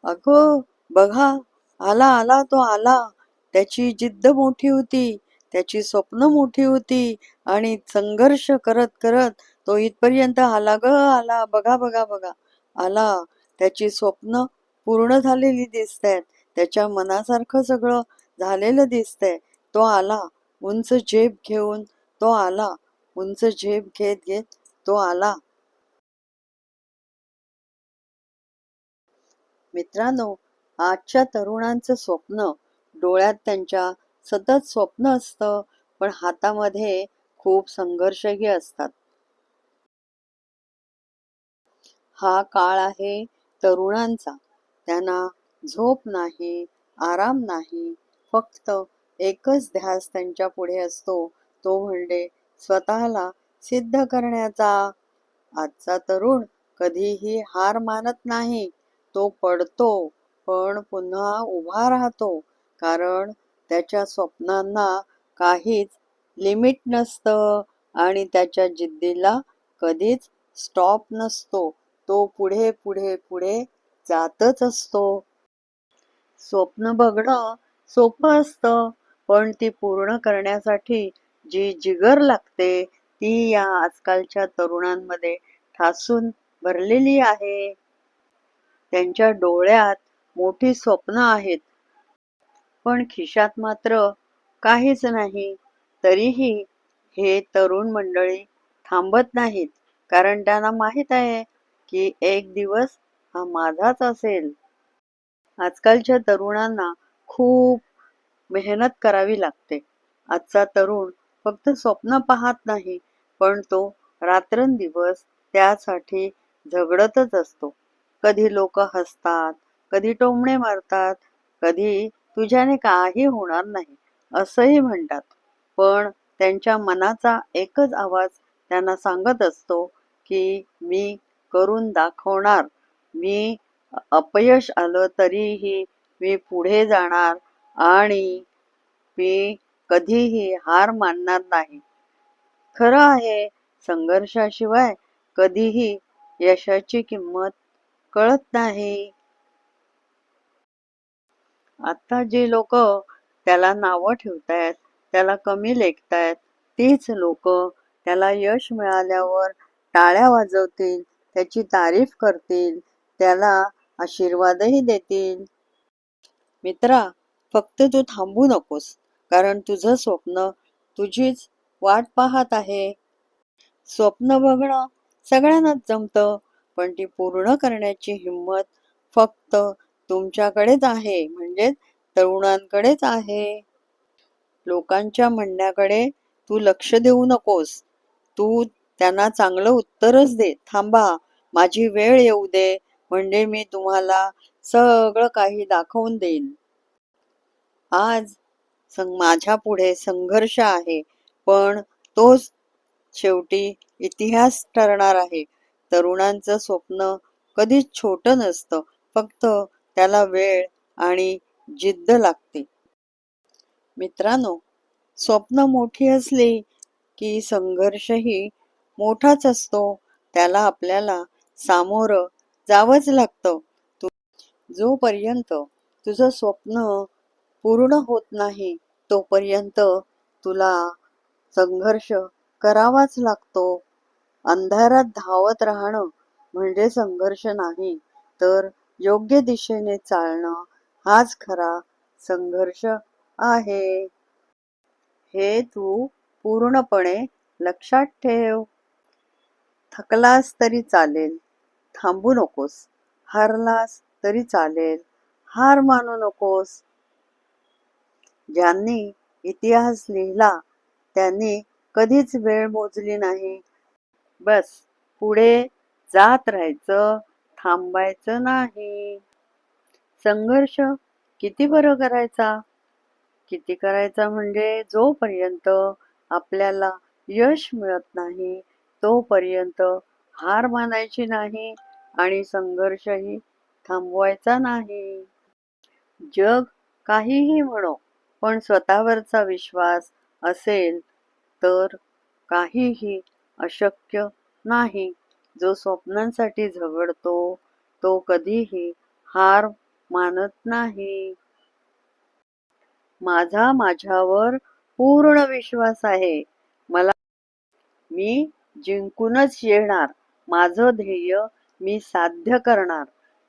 अगं बघा, आला आला तो आला. त्याची जिद्द मोठी होती, त्याची स्वप्न मोठी होती आणि संघर्ष करत करत तो इथपर्यंत आला ग आला. बघा बघा बघा, आला. त्याची स्वप्न पूर्ण झालेली दिसतायत. त्याच्या मनासारखं सगळं झालेलं दिसतंय. तो आला, उंच झेप घेऊन तो आला. उंच झेप घेत घेत तो आला. मित्रांनो, आजच्या तरुणांचं स्वप्न डोळ्यात त्यांच्या सतत स्वप्न असतं, पण हातामध्ये खूप संघर्षही असतात. हा काळ आहे तरुणांचा. त्यांना झोप नाही, आराम नाही. फक्त एकच ध्यास त्यांच्या पुढे असतो, तो म्हणजे स्वतःला सिद्ध करण्याचा. आजचा तरुण कधीही हार मानत नाही. तो पडतो, पण पुन्हा उभा राहतो. कारण त्याच्या स्वप्नांना काहीच लिमिट नसतं आणि त्याच्या जिद्दीला कधीच स्टॉप नसतो. तो पुढे पुढे पुढे जातच असतो. स्वप्न बघणं सोपं असतं, पण ती पूर्ण करण्यासाठी जी जिगर लागते, ती या आजकालच्या तरुणांमध्ये ठासून भरलेली आहे. त्यांच्या डोळ्यात मोठी स्वप्न आहेत, पण खिशात मात्र काहीच नाही. तरीही हे तरुण मंडळी थांबत नाहीत, कारण त्यांना माहीत आहे की एक दिवस हा माझाच असेल. आजकालच्या तरुणांना खूप मेहनत करावी लागते. आजचा तरुण फक्त स्वप्न पाहत नाही, पण तो रात्रंदिवस त्यासाठी झगडतच असतो. कधी लोक हसतात, कधी टोमणे मारतात, कधी तुझ्याने काही होणार नाही असंही म्हणतात. पण त्यांच्या मनाचा एकच आवाज त्यांना सांगत असतो की मी करून दाखवणार. मी अपयश आलं तरीही मी पुढे जाणार आणि मी कधीही हार मानणार नाही. खरं आहे, संघर्षाशिवाय कधीही यशाची किंमत कळत नाही. आता जे लोक त्याला नावं ठेवतायत, त्याला कमी लेखतायत, तीच लोक त्याला यश मिळाल्यावर टाळ्या वाजवतील, त्याची तारीफ करतील, त्याला आशीर्वादही देतील. मित्रा, फक्त तू थांबू नकोस, कारण तुझं स्वप्न तुझीच वाट पाहत आहे. स्वप्न बघणं सगळ्यांनाच जमतं, पण ती पूर्ण करण्याची हिंमत फक्त तुमच्याकडेच आहे, म्हणजेच तरुणांकडेच आहे. लोकांच्या म्हणण्याकडे तू लक्ष देऊ नकोस. तू त्यांना चांगलं उत्तरच दे. थांबा, माझी वेळ येऊ दे, म्हणजे मी तुम्हाला सगळं काही दाखवून देईन. आज माझ्या पुढे संघर्ष आहे, पण तोच शेवटी इतिहास ठरणार आहे. तरुणांचं स्वप्न कधीच छोटं नसतं, फक्त त्याला वेळ आणि जिद्द लागते. मित्रांनो, स्वप्न मोठी असली की संघर्षही मोठाच असतो. त्याला आपल्याला सामोरं जावंच लागतं. जोपर्यंत तुझं स्वप्न पूर्ण होत नाही, तोपर्यंत तुला संघर्ष करावाच लागतो. अंधारात धावत राहणं म्हणजे संघर्ष नाही, तर योग्य दिशेने चालणं हाच खरा संघर्ष आहे. हे तू पूर्णपणे लक्षात ठेव. थकलास तरी चालेल, थांबू नकोस. हारलास तरी चालेल, हार मानू नकोस. ज्यांनी इतिहास लिहिला त्यांनी कधीच वेळ मोजली नाही. बस पुढे जात राहायचं, थांबायचं नाही. संघर्ष किती बरं करायचा? किती करायचा म्हणजे जोपर्यंत आपल्याला यश मिळत नाही, तोपर्यंत हार मानायची नाही आणि संघर्षही थांबवायचा नाही. जग काहीही म्हणो, पण स्वतःवरचा विश्वास असेल तर काहीही अशक्य नाही. जो स्वप्नांसाठी झगडतो, तो कधीही हार मानत नाही. माझा माझ्यावर पूर्ण विश्वास आहे. मी जिंकूनच येणार. माझं ध्येय मी साध्य करणार.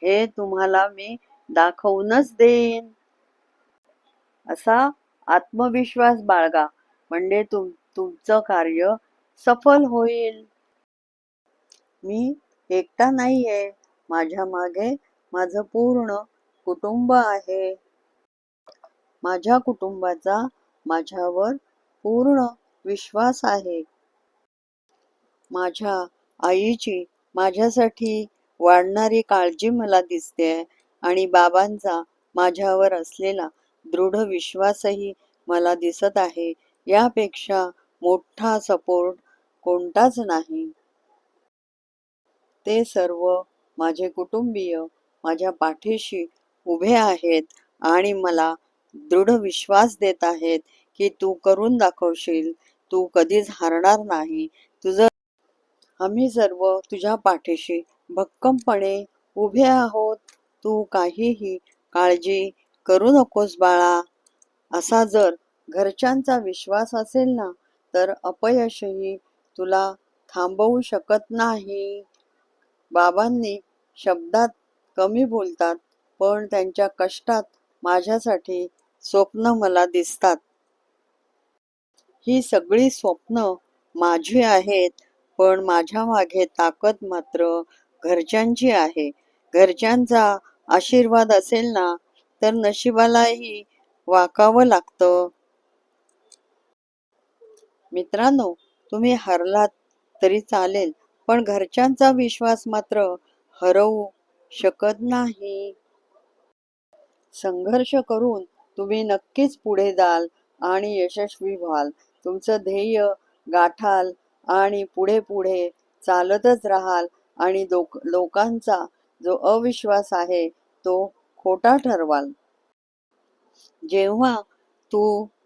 हे तुम्हाला मी दाखवूनच देईन. असा आत्मविश्वास बाळगा, म्हणजे तुमचं कार्य सफल होईल. मी एकटा नाहीये. माझ्या मागे माझं पूर्ण कुटुंब आहे. माझ्या कुटुंबाचा माझ्यावर पूर्ण विश्वास आहे. माझ्या आईची माझ्यासाठी वाढणारी काळजी मला दिसते आणि बाबांचा माझ्यावर असलेला दृढ विश्वासही मला दिसत आहे. यापेक्षा मोठा सपोर्ट कोणताच नाही. ते सर्व माझे कुटुंबीय माझ्या पाठीशी उभे आहेत आणि मला दृढ विश्वास देत आहेत की तू करून दाखवशील, तू कधीच हारणार नाही. आम्ही सर्व तुझ्या पाठीशी भक्कमपणे उभे आहोत. तू काहीही काळजी करू नकोस बाळा. असा जर घरच्यांचा विश्वास असेल ना, तर अपयशही तुला थांबवू शकत नाही. बाबांनी शब्दात कमी बोलतात, पण त्यांच्या कष्टात माझ्यासाठी स्वप्न मला दिसतात. ही सगळी स्वप्न माझी आहेत, पण माझ्या मागे ताकद मात्र घरच्यांची आहे. घरच्यांचा आशीर्वाद असेल ना, तर नशिबालाही वाकावं लागतं. मित्रांनो, तुम्ही हरलात तरी चालेल, पण घरच्यांचा विश्वास मात्र हरवू शकत नाही. संघर्ष करून तुम्ही नक्कीच पुढे जाल आणि यशस्वी व्हाल. तुमचं ध्येय गाठाल आणि पुढे पुढे चालतच राहाल आणि लोकांचा जो अविश्वास आहे तो खोटा ठरवाल. जेव्हा तू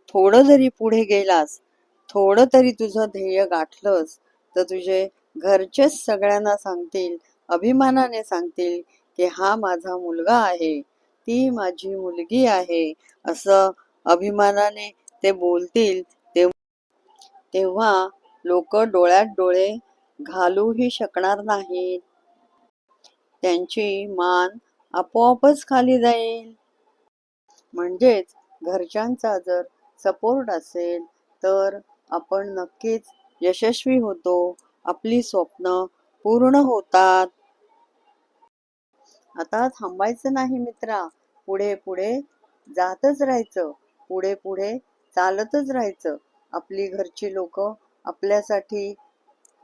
थोडं जरी पुढे गेलास, थोडं तरी तुझं ध्येय गाठलंस, तर तुझे घरचेच सगळ्यांना सांगतील, अभिमानाने सांगतील की हा माझा मुलगा आहे, ती माझी मुलगी आहे, असं अभिमानाने ते बोलतील. तेव्हा लोक डोळ्यात डोळे घालूही शकणार नाहीत. त्यांची मान आपोआपच खाली जाईल. म्हणजेच घरच्यांचा जर सपोर्ट असेल तर आपण नक्कीच यशस्वी होतो. आपली स्वप्न पूर्ण होतात. आता थांबायचं नाही मित्रा. पुढे पुढे जातच राहायचं. पुढे पुढे चालतच राहायचं. आपली घरची लोक आपल्यासाठी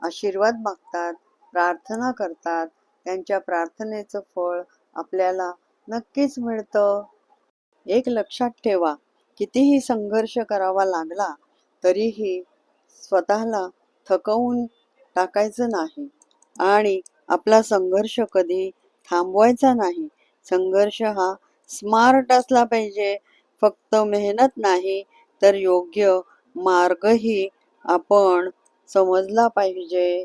आशीर्वाद मागतात, प्रार्थना करतात. त्यांच्या प्रार्थनेचं फळ आपल्याला नक्कीच मिळतं. एक लक्षात ठेवा, कितीही संघर्ष करावा लागला तरीही स्वतःला थकवून टाकायचं नाही आणि आपला संघर्ष कधी थांबवायचा नाही. संघर्ष हा स्मार्ट असला पाहिजे. फक्त मेहनत नाही, तर योग्य मार्गही आपण समजला पाहिजे.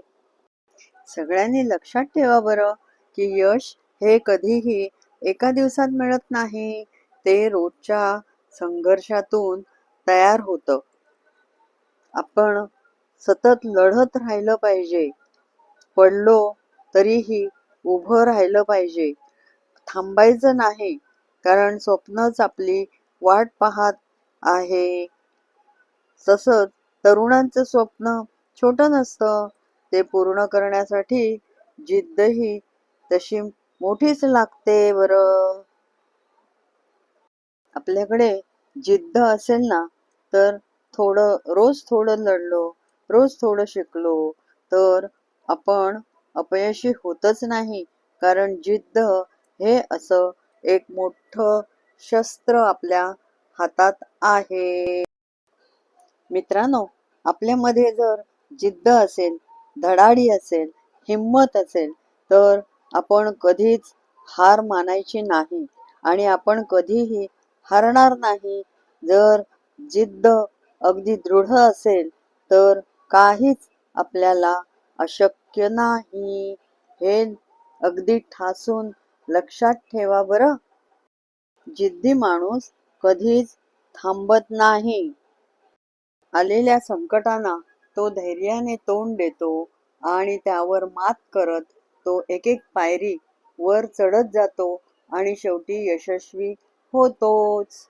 सगळ्यांनी लक्षात ठेवा बरं, की यश हे कधीही एका दिवसात मिळत नाही. ते रोजच्या संघर्षातून तयार होतं. आपण सतत लढत राहिलं पाहिजे. पडलो तरीही उभं राहिलं पाहिजे. थांबायचं नाही, कारण स्वप्नच आपली वाट पाहत आहे. तसंच तरुणांचं स्वप्न छोटं नसतं. ते पूर्ण करण्यासाठी जिद्दही तशी मोठीच लागते बरं. आपल्याकडे जिद्द असेल ना, तर रोज थोडं लढलो, रोज थोडं शिकलो, तर आपण अपयशी होतच नाही. कारण जिद्द हे असं एक मोठं शस्त्र आपल्या हातात आहे. मित्रांनो, आपल्यामध्ये जर जिद्द असेल, धडाडी असेल, हिंमत असेल, तर आपण कधीच हार मानायची नाही आणि आपण कधीही हरणार नाही. जर जिद्द अगदी दृढ असेल, तर काहीच आपल्याला अशक्य नाही. हे अगदी ठासून लक्षात ठेवा बरं. जिद्दी माणूस कधीच थांबत नाही. आलेल्या संकटांना तो धैर्याने तोंड देतो आणि त्यावर मात करत तो एक एक पायरी वर चढत जातो आणि शेवटी यशस्वी होतोच.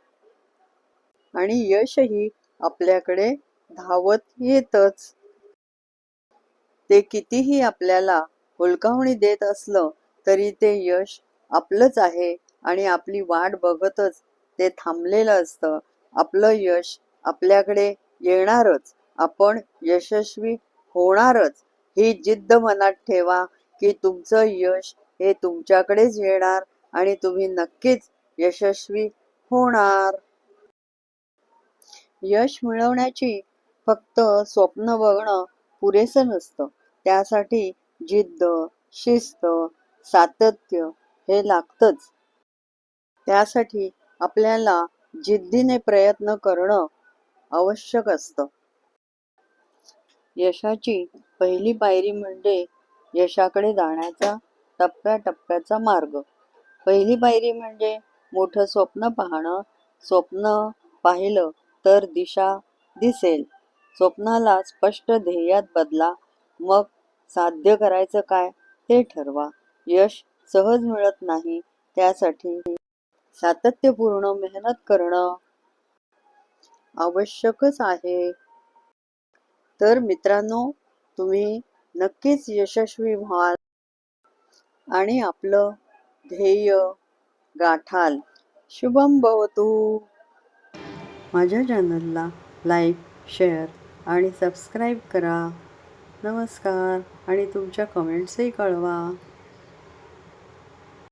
आणि यशही आपल्याकडे धावत येतच. ते कितीही आपल्याला हुलकावणी देत असलं तरी ते यश आपलंच आहे आणि आपली वाट बघतच ते थांबलेलं असतं. आपलं यश आपल्याकडे येणारच. आपण यशस्वी होणारच. ही जिद्द मनात ठेवा की तुमचं यश हे तुमच्याकडेच येणार आणि तुम्ही नक्कीच यशस्वी होणार. यश मिळवण्याची फक्त स्वप्न बघणं पुरेसं नसतं. त्यासाठी जिद्द, शिस्त, सातत्य हे लागतंच. त्यासाठी आपल्याला जिद्दीने प्रयत्न करणं आवश्यक असतं. यशाची पहिली पायरी म्हणजे यशाकडे जाण्याचा टप्प्याटप्प्याचा मार्ग. पहिली पायरी म्हणजे मोठं स्वप्न पाहणं. स्वप्न पाहिलं तर दिशा दिसेल. स्वप्नाला स्पष्ट ध्येयात बदला. मग साध्य करायचं काय ते ठरवा. यश सहज मिळत नाही. त्यासाठी सातत्यपूर्ण मेहनत करणं आवश्यकच आहे. तर मित्रांनो, तुम्ही नक्कीच यशस्वी व्हाल आणि आपलं ध्येय गाठाल. शुभम भवतु. माझ्या चॅनलला लाईक, शेअर आणि सबस्क्राईब करा. नमस्कार आणि तुमच्या कमेंट्सही कळवा.